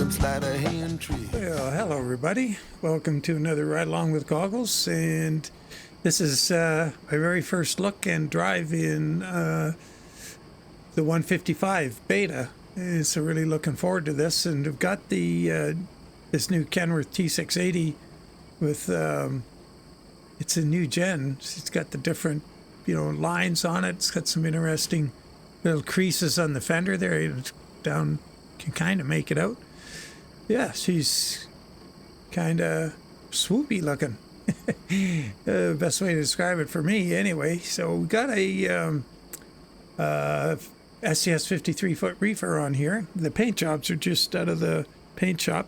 them slider hand tricks. Well, hello everybody. Welcome to another Ride Along with Goggles, and this is my very first look and drive in the 155 beta. And so really looking forward to this, and I've got the this new Kenworth T-680 with it's a new gen. It's got the different lines on it. It's got some interesting little creases on the fender there. Down, can kind of make it out. Yeah, she's kind of swoopy looking. Best way to describe it for me, anyway. So we got a SCS 53-foot reefer on here. The paint jobs are just out of the paint shop.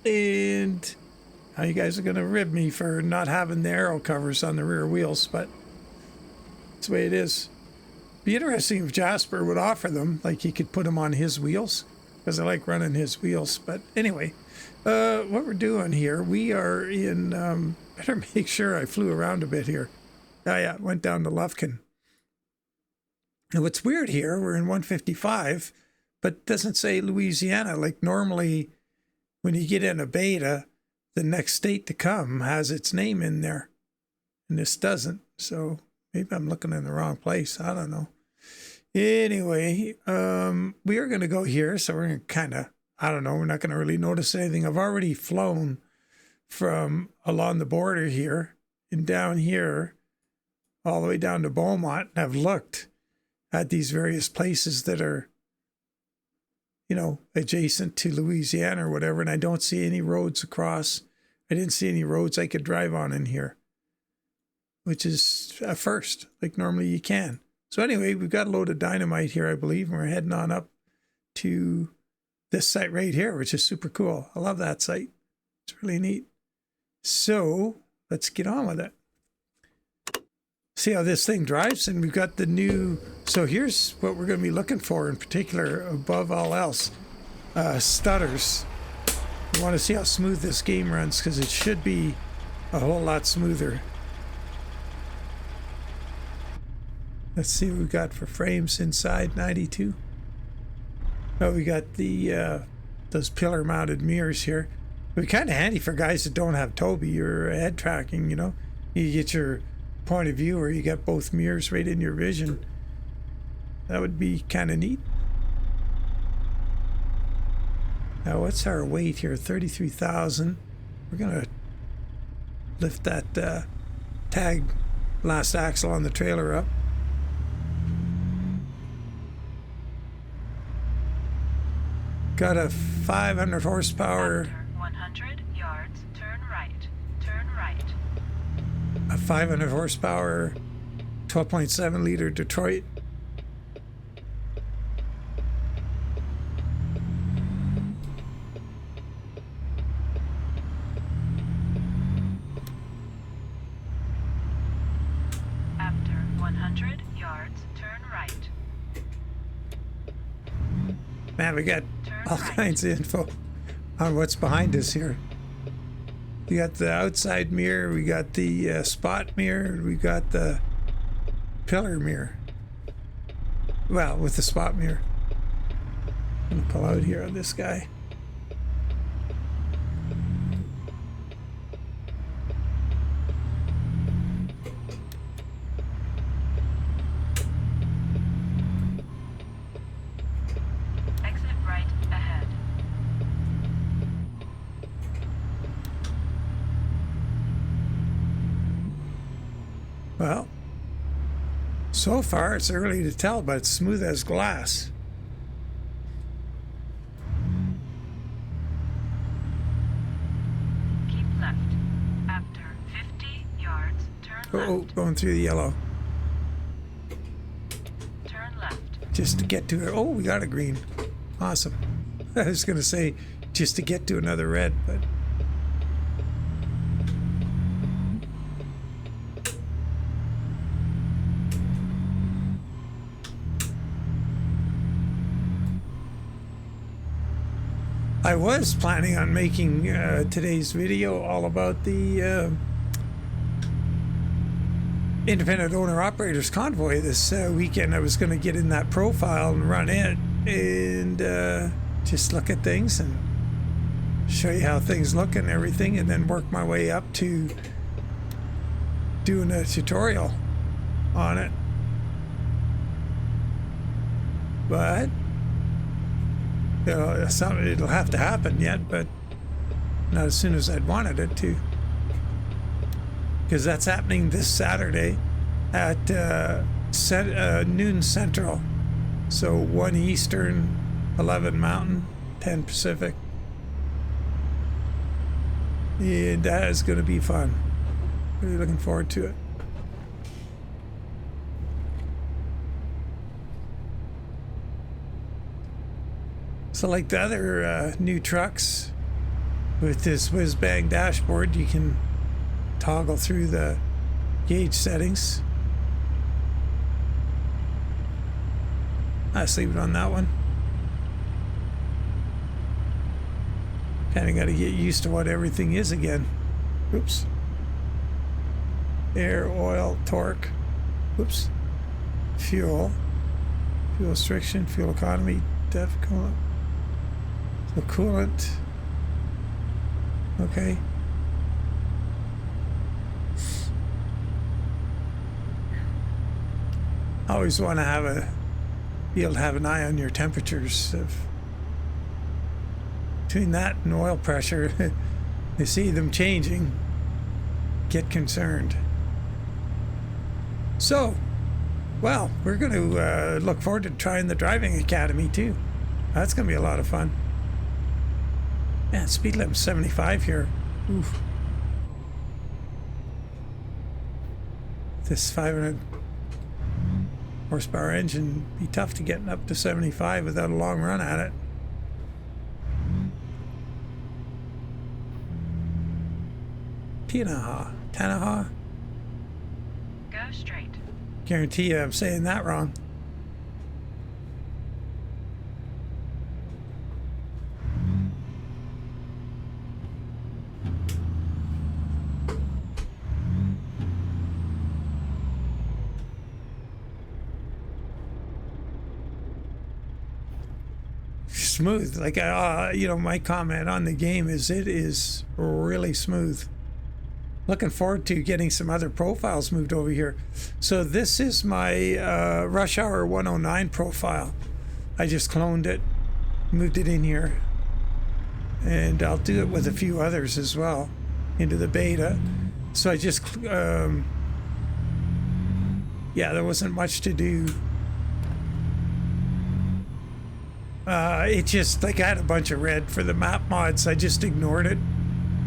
And now you guys are going to rib me for not having the aero covers on the rear wheels, but that's the way it is. Be interesting if Jasper would offer them, like he could put them on his wheels, because I like running his wheels. But anyway, what we're doing here, we are in, better make sure I flew around a bit here. Oh yeah, went down to Lufkin. And what's weird here, we're in 155, but it doesn't say Louisiana. Like normally when you get in a beta, the next state to come has its name in there. And this doesn't. So maybe I'm looking in the wrong place. I don't know. Anyway, we are going to go here. So we're going to kind of, I don't know, we're not going to really notice anything. I've already flown from along the border here and down here all the way down to Beaumont. And I've looked at these various places that are, adjacent to Louisiana or whatever. And I don't see any roads across. I didn't see any roads I could drive on in here, which is a first. Like normally you can. So anyway, we've got a load of dynamite here, I believe, and we're heading on up to this site right here, which is super cool. I love that site. It's really neat. So let's get on with it. See how this thing drives, and we've got the new. So here's what we're going to be looking for in particular, above all else, stutters. We want to see how smooth this game runs, because it should be a whole lot smoother. Let's see what we got for frames inside. 92. Oh, we got the those pillar mounted mirrors here. It'd be kind of handy for guys that don't have Toby or head tracking. You get your point of view where you got both mirrors right in your vision. That would be kind of neat. Now what's our weight here? 33,000. We're gonna lift that tag last axle on the trailer up. Got a 500 horsepower. After 100 yards, turn right. Turn right. A 500 horsepower, 12.7 liter Detroit. After 100 yards, turn right. Man, we got all kinds of info on what's behind us here. We got the outside mirror, we got the spot mirror, we got the pillar mirror. Well, with the spot mirror. I'm gonna pull out here on this guy. Exit right ahead. Well, so far it's early to tell, but it's smooth as glass. Keep left. After 50 yards, turn Oh, left. going through the yellow. Turn left. Just to get to it. Oh, we got a green. Awesome. I was going to say just to get to another red, but I was planning on making today's video all about the independent owner operators convoy this weekend. I was going to get in that profile and run it, and just look at things and show you how things look and everything, and then work my way up to doing a tutorial on it. But it'll have to happen yet, but not as soon as I'd wanted it to, because that's happening this Saturday at noon Central, so 1 Eastern, 11 Mountain, 10 Pacific. And that is going to be fun. Really looking forward to it. So like the other new trucks with this whiz-bang dashboard, you can toggle through the gauge settings. Let's leave it on that one. Kind of got to get used to what everything is again. Oops. Air, oil, torque. Oops. Fuel. Fuel restriction, fuel economy, def coolant. So coolant. Okay. I always want to be able to have an eye on your temperatures. Between that and oil pressure, you see them changing, get concerned. So, well, we're going to look forward to trying the driving academy too. That's going to be a lot of fun. Man, speed limit 75 here. Oof. This 500 horsepower engine be tough to get up to 75 without a long run at it. Tanaha. Go straight. Guarantee you I'm saying that wrong. Smooth. Like, my comment on the game is it is really smooth. Looking forward to getting some other profiles moved over here. So this is my Rush Hour 109 profile. I just cloned it, moved it in here, and I'll do it with a few others as well into the beta. So I just, there wasn't much to do. It just, like, I had a bunch of red for the map mods. I just ignored it.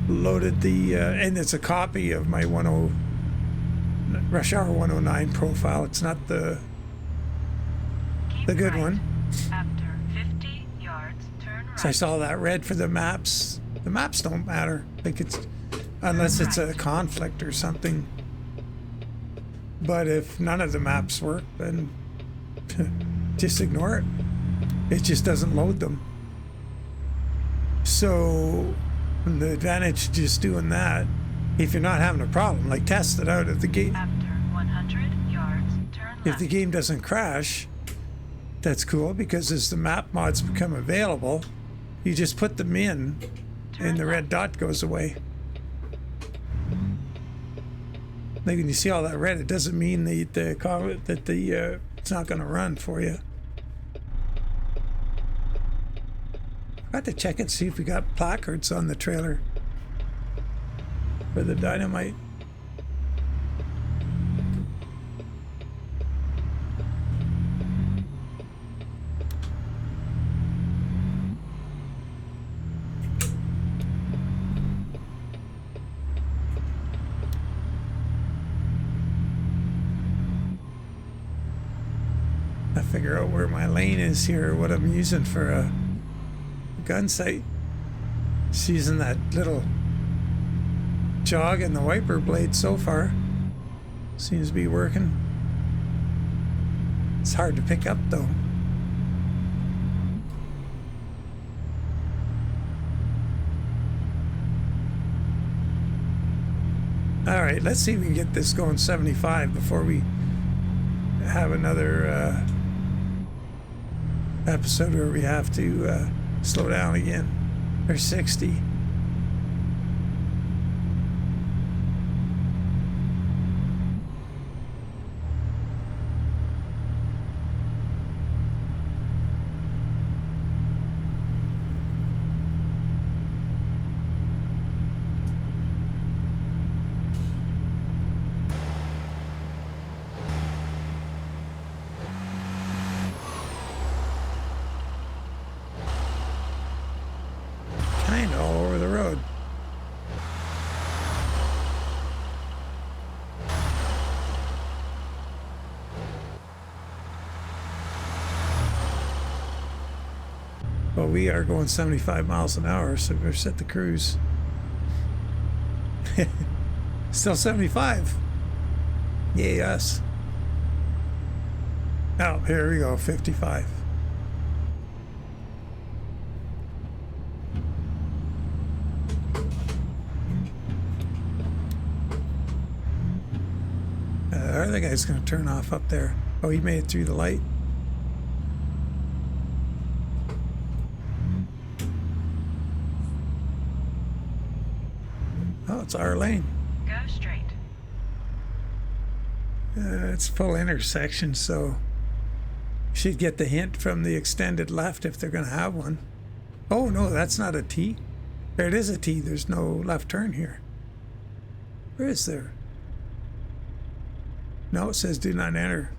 Loaded the and it's a copy of my Rush Hour 109 profile. It's not the good one. After 50 yards, turn right. So I saw that red for the maps. The maps don't matter. Like, it's unless it's a conflict or something. But if none of the maps work, then just ignore it. It just doesn't load them. So the advantage of just doing that, if you're not having a problem, like, test it out. If the game, After 100 yards, turn left. if the game doesn't crash, that's cool, because as the map mods become available, you just put them in, and the red dot goes away. Like, when you see all that red, it doesn't mean that it's not going to run for you. I have to check and see if we got placards on the trailer for the dynamite. I figure out where my lane is here, what I'm using for a gun sight. Just using that little jog and the wiper blade so far. Seems to be working. It's hard to pick up though. Alright, let's see if we can get this going 75 before we have another episode where we have to Slow down again. There's 60. All over the road. Well, we are going 75 miles an hour, so we're set the cruise. Still 75. Yay, us. Oh, here we go, 55. Our other guy's going to turn off up there. Oh, he made it through the light. Oh, it's our lane. Go straight. It's full intersection, so you should get the hint from the extended left if they're going to have one. Oh, no, that's not a T. There it is a T. There's no left turn here. Where is there? No, it says do not enter.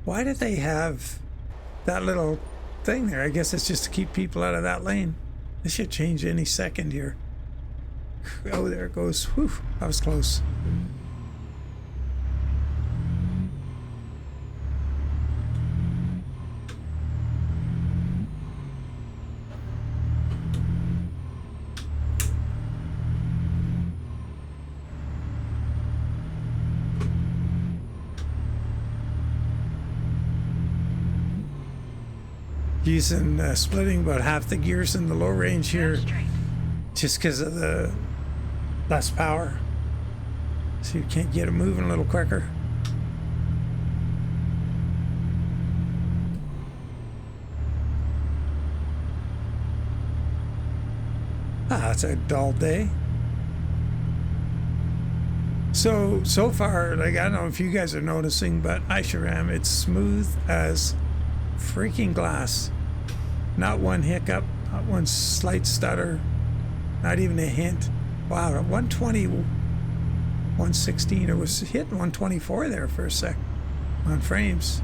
Why did they have that little thing there? I guess it's just to keep people out of that lane. This should change any second here. Oh, there it goes. Whew, that was close. Using splitting about half the gears in the low range here just because of the less power, so you can't get it moving a little quicker. Ah, it's a dull day. So far, like, I don't know if you guys are noticing, but I sure am. It's smooth as freaking glass. Not one hiccup, not one slight stutter, not even a hint. Wow, at 120, 116, it was hitting 124 there for a sec on frames.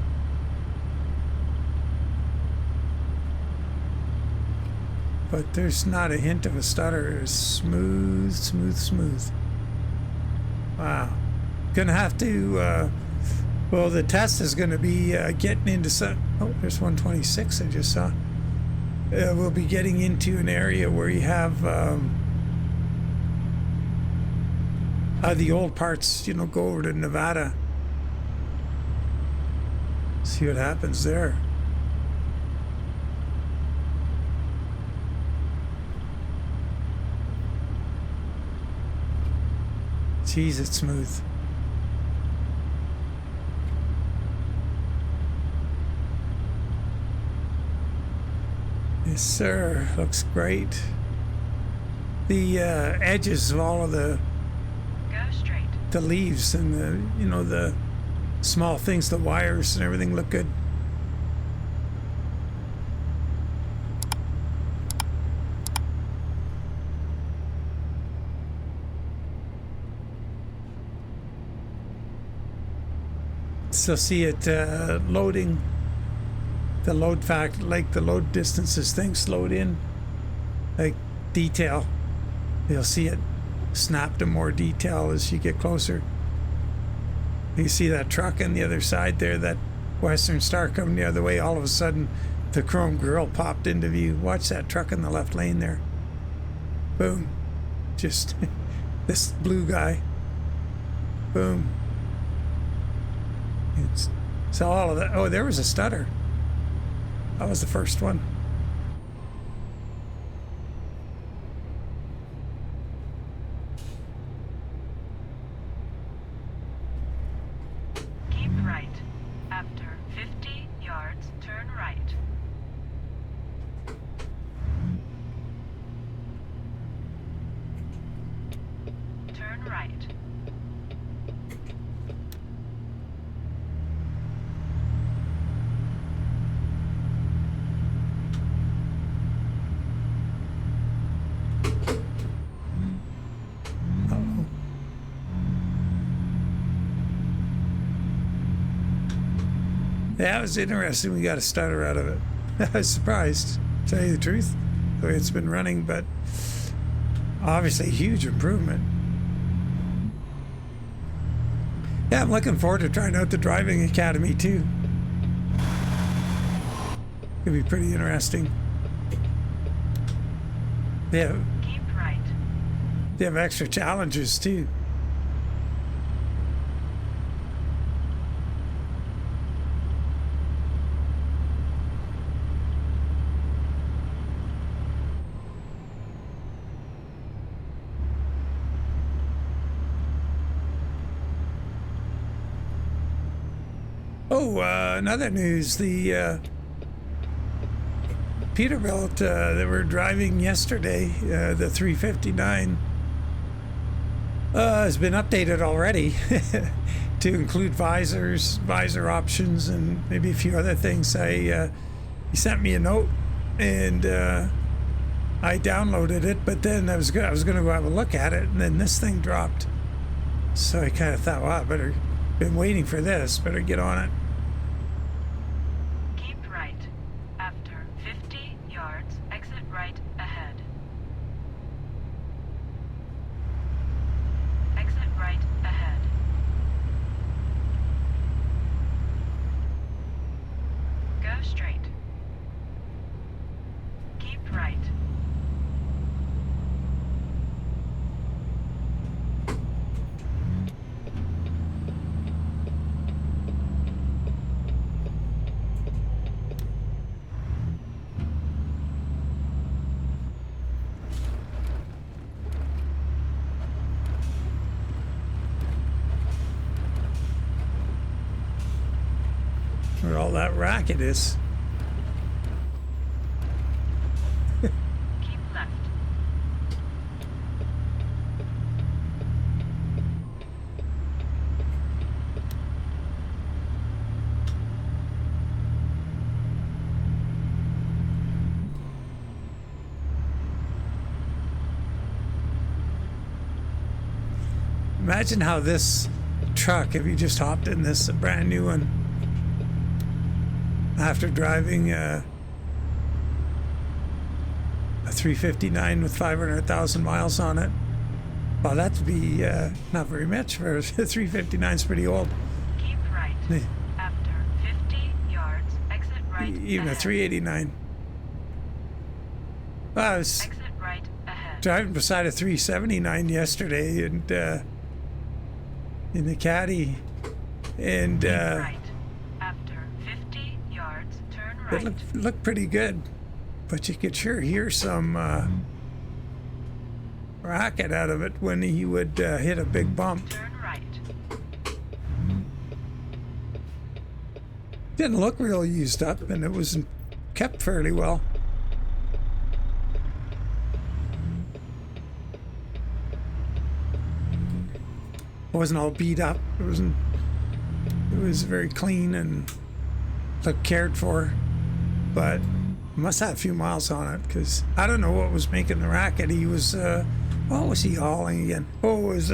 But there's not a hint of a stutter. It's smooth, smooth, smooth. Wow. Gonna have to, well, the test is gonna be getting into some, oh, there's 126 I just saw. We'll be getting into an area where you have the old parts, you know, go over to Nevada. See what happens there. Jeez, it's smooth. Yes, sir. Looks great. The edges of all of the leaves and the, you know, the small things, the wires and everything look good. So see it loading. The load fact, like the load distances, things slowed in, like detail. You'll see it snap to more detail as you get closer. You see that truck on the other side there, that Western Star coming the other way. All of a sudden, the chrome grille popped into view. Watch that truck in the left lane there. Boom. Just this blue guy. Boom. So all of that. Oh, there was a stutter. That was the first one. Yeah, it was interesting. We got a stutter out of it. I was surprised, to tell you the truth, the way it's been running, but obviously a huge improvement. Yeah, I'm looking forward to trying out the driving academy too. Could be pretty interesting. Keep right. They have extra challenges too. Oh, another news, the Peterbilt that we're driving yesterday, the 359, has been updated already to include visors, visor options, and maybe a few other things. He sent me a note, and I downloaded it, but then I was going to go have a look at it, and then this thing dropped. So I kind of thought, wow, been waiting for this, better get on it. Right ahead. Exit right ahead. Go straight. Keep right. Where all that racket is. Keep left. Imagine how this truck, if you just hopped in this, a brand new one, after driving a 359 with 500,000 miles on it. Well, that'd be not very much for a 359. Is pretty old. Keep right. After 50 yards, exit right. Even ahead. a 389. Well, I was Exit right ahead. driving beside a 379 yesterday, and in the caddy, and Keep right. After 50 yards, turn right. it looked pretty good, but you could sure hear some racket out of it when he would hit a big bump. Turn right. Didn't look real used up, and it was kept fairly well. It wasn't all beat up. It was very clean and looked cared for, but must have a few miles on it, because I don't know what was making the racket. He was what was he hauling again? Oh, it was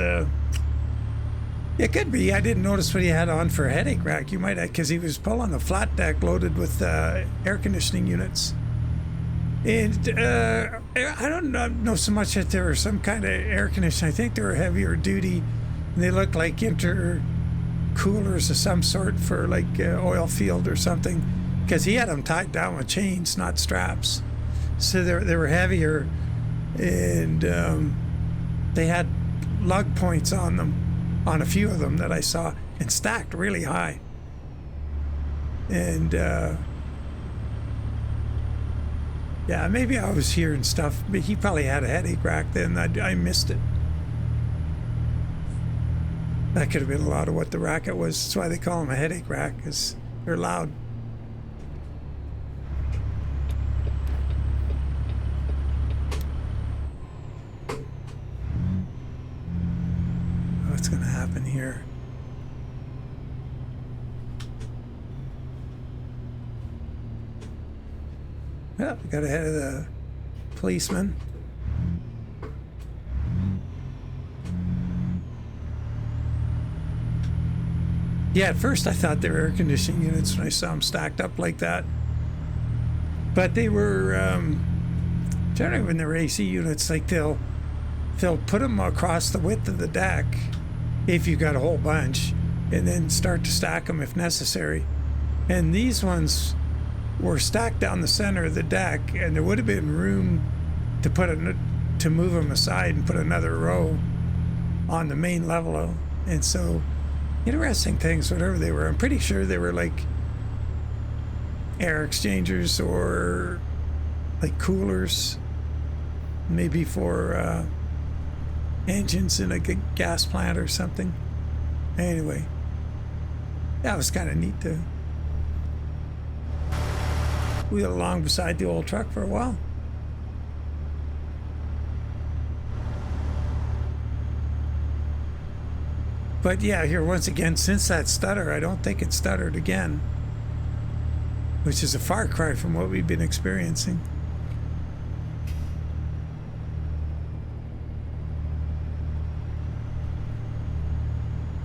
it could be. I didn't notice what he had on for a headache rack. You might have, because he was pulling a flat deck loaded with air conditioning units. And I don't know so much that they were some kind of air conditioning. I think they were heavier duty, and they looked like intercoolers of some sort for like oil field or something, because he had them tied down with chains, not straps. So they were heavier, and they had lug points on them, on a few of them that I saw, and stacked really high. And yeah, maybe I was hearing stuff, but he probably had a headache rack then. I missed it. That could have been a lot of what the racket was. That's why they call them a headache rack, because they're loud. What's going to happen here? Yeah, we got ahead of the policeman. Yeah, at first I thought they were air conditioning units when I saw them stacked up like that. But they were, generally when they're AC units, like they'll put them across the width of the deck if you've got a whole bunch, and then start to stack them if necessary. And these ones were stacked down the center of the deck, and there would have been room to to move them aside and put another row on the main level. And so, interesting things, whatever they were. I'm pretty sure they were like air exchangers or like coolers, maybe for engines in a gas plant or something. Anyway, that was kind of neat to wheel along beside the old truck for a while. But yeah, here once again, since that stutter, I don't think it stuttered again, which is a far cry from what we've been experiencing.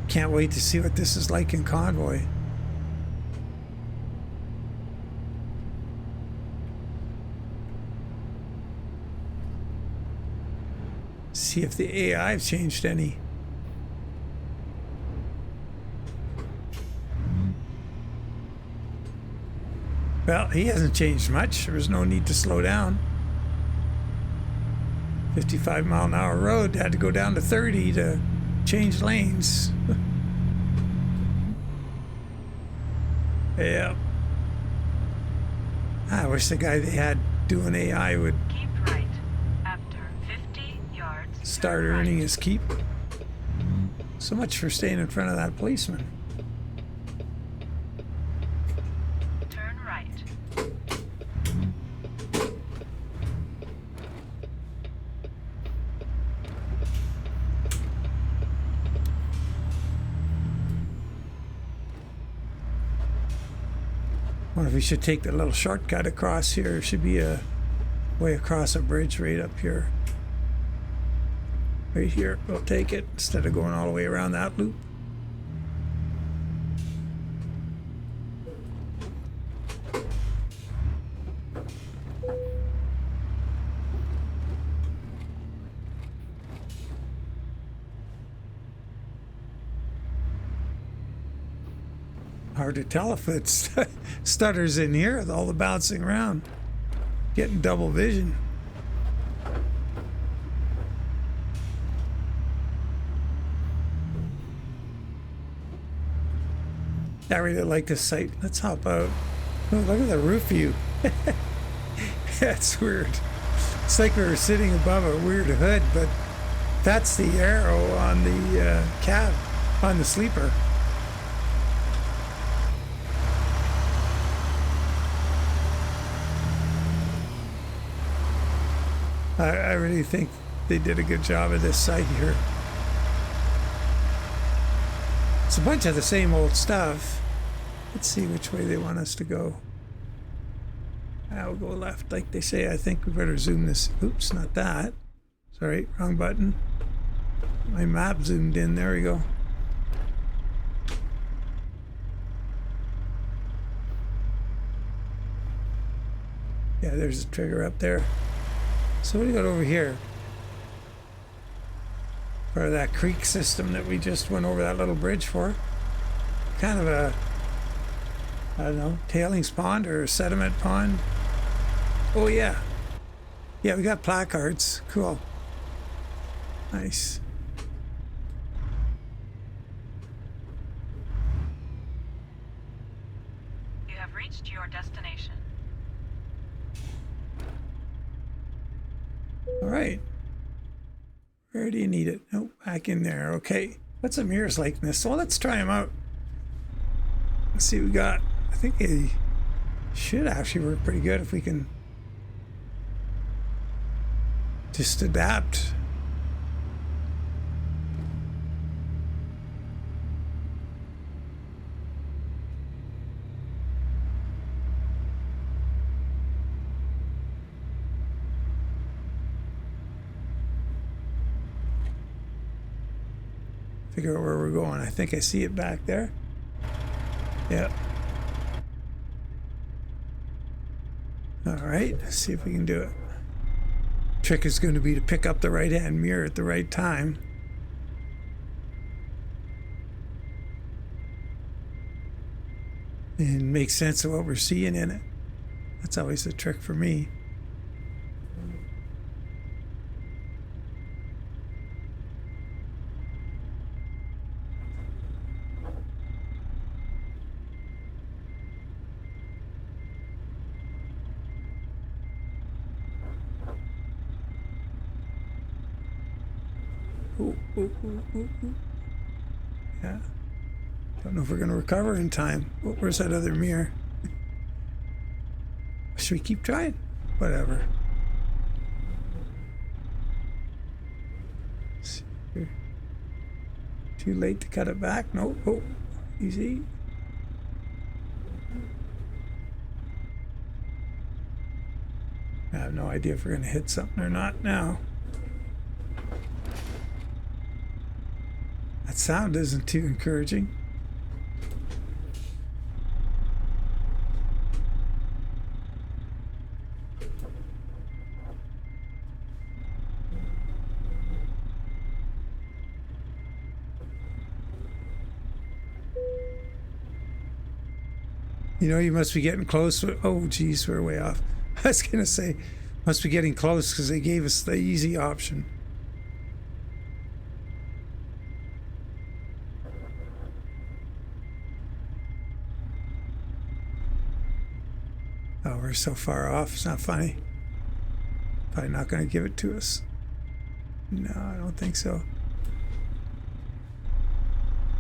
Can't wait to see what this is like in convoy. See if the AI have changed any. Well, he hasn't changed much. There was no need to slow down. 55-mile-an-hour road, had to go down to 30 to change lanes. Yeah. I wish the guy they had doing AI would Keep right. After 50 yards, start turn earning right. his keep. So much for staying in front of that policeman. Turn right. Wonder if we should take the little shortcut across here. There should be a way across a bridge right up here. Right here, we'll take it instead of going all the way around that loop. Hard to tell if it's stutters in here with all the bouncing around. Getting double vision. I really like this site. Let's hop out. Oh, look at the roof view. That's weird. It's like we were sitting above a weird hood, but that's the arrow on the cab, on the sleeper. I really think they did a good job of this site here. It's a bunch of the same old stuff. Let's see which way they want us to go. I'll go left, like they say. I think we better zoom this. Oops, not that. Sorry, wrong button. My map zoomed in. There we go. Yeah, there's a trigger up there. So what do we got over here? Part of that creek system that we just went over that little bridge for. Kind of a, I don't know, tailings pond or a sediment pond. Oh yeah. Yeah, we got placards. Cool. Nice. You have reached your destination. All right. Where do you need it? Oh, back in there. Okay. What's the mirrors like in this? Well, let's try them out. Let's see what we got. I think they should actually work pretty good if we can just adapt. Figure out where we're going. I think I see it back there. Yeah. All right, let's see if we can do it. Trick is going to be to pick up the right-hand mirror at the right time. And make sense of what we're seeing in it. That's always the trick for me. Ooh, ooh, ooh, ooh, ooh. Yeah. Don't know if we're going to recover in time. Oh, where's that other mirror? Should we keep trying? Whatever. Let's see here. Too late to cut it back? No. Oh, easy. I have no idea if we're going to hit something or not now. That sound isn't too encouraging. You know, you must be getting close. Oh, geez, we're way off. I was going to say, must be getting close because they gave us the easy option. Oh, we're so far off. It's not funny. Probably not going to give it to us. No, I don't think so.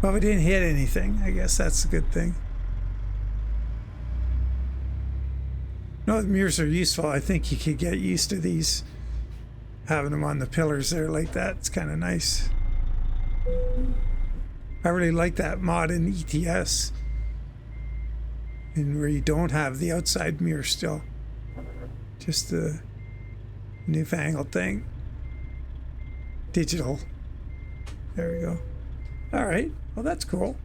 Well, we didn't hit anything. I guess that's a good thing. No, the mirrors are useful. I think you could get used to these, having them on the pillars there like that. It's kind of nice. I really like that mod in ETS, and where you don't have the outside mirror still, just the newfangled thing. Digital. There we go. All right. Well, that's cool.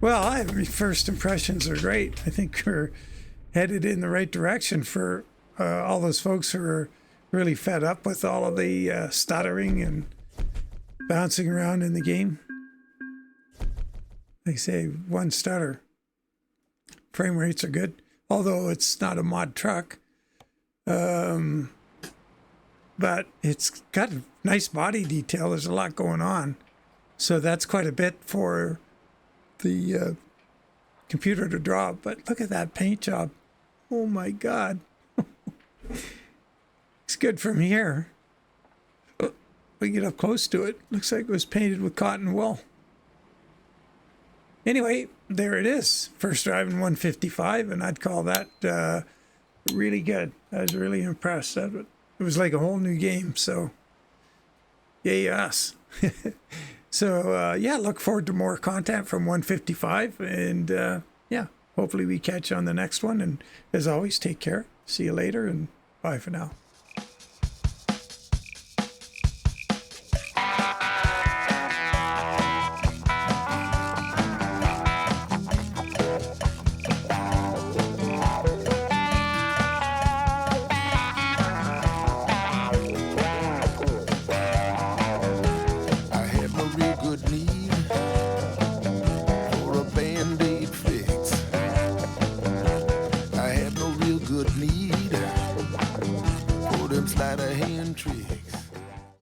Well, first impressions are great. I think we're headed in the right direction for all those folks who are really fed up with all of the stuttering and bouncing around in the game. They say one stutter. Frame rates are good, although it's not a mod truck. But it's got a nice body detail. There's a lot going on. So that's quite a bit for the computer to draw. But look at that paint job. Oh my God. It's good from here. We get up close to it. Looks like it was painted with cotton wool. Anyway, there it is. First drive in 155, and I'd call that really good. I was really impressed. It was like a whole new game, so yay us. So, yeah, look forward to more content from 155, and yeah, hopefully we catch you on the next one, and as always, take care. See you later, and bye for now. Sleight of hand tricks.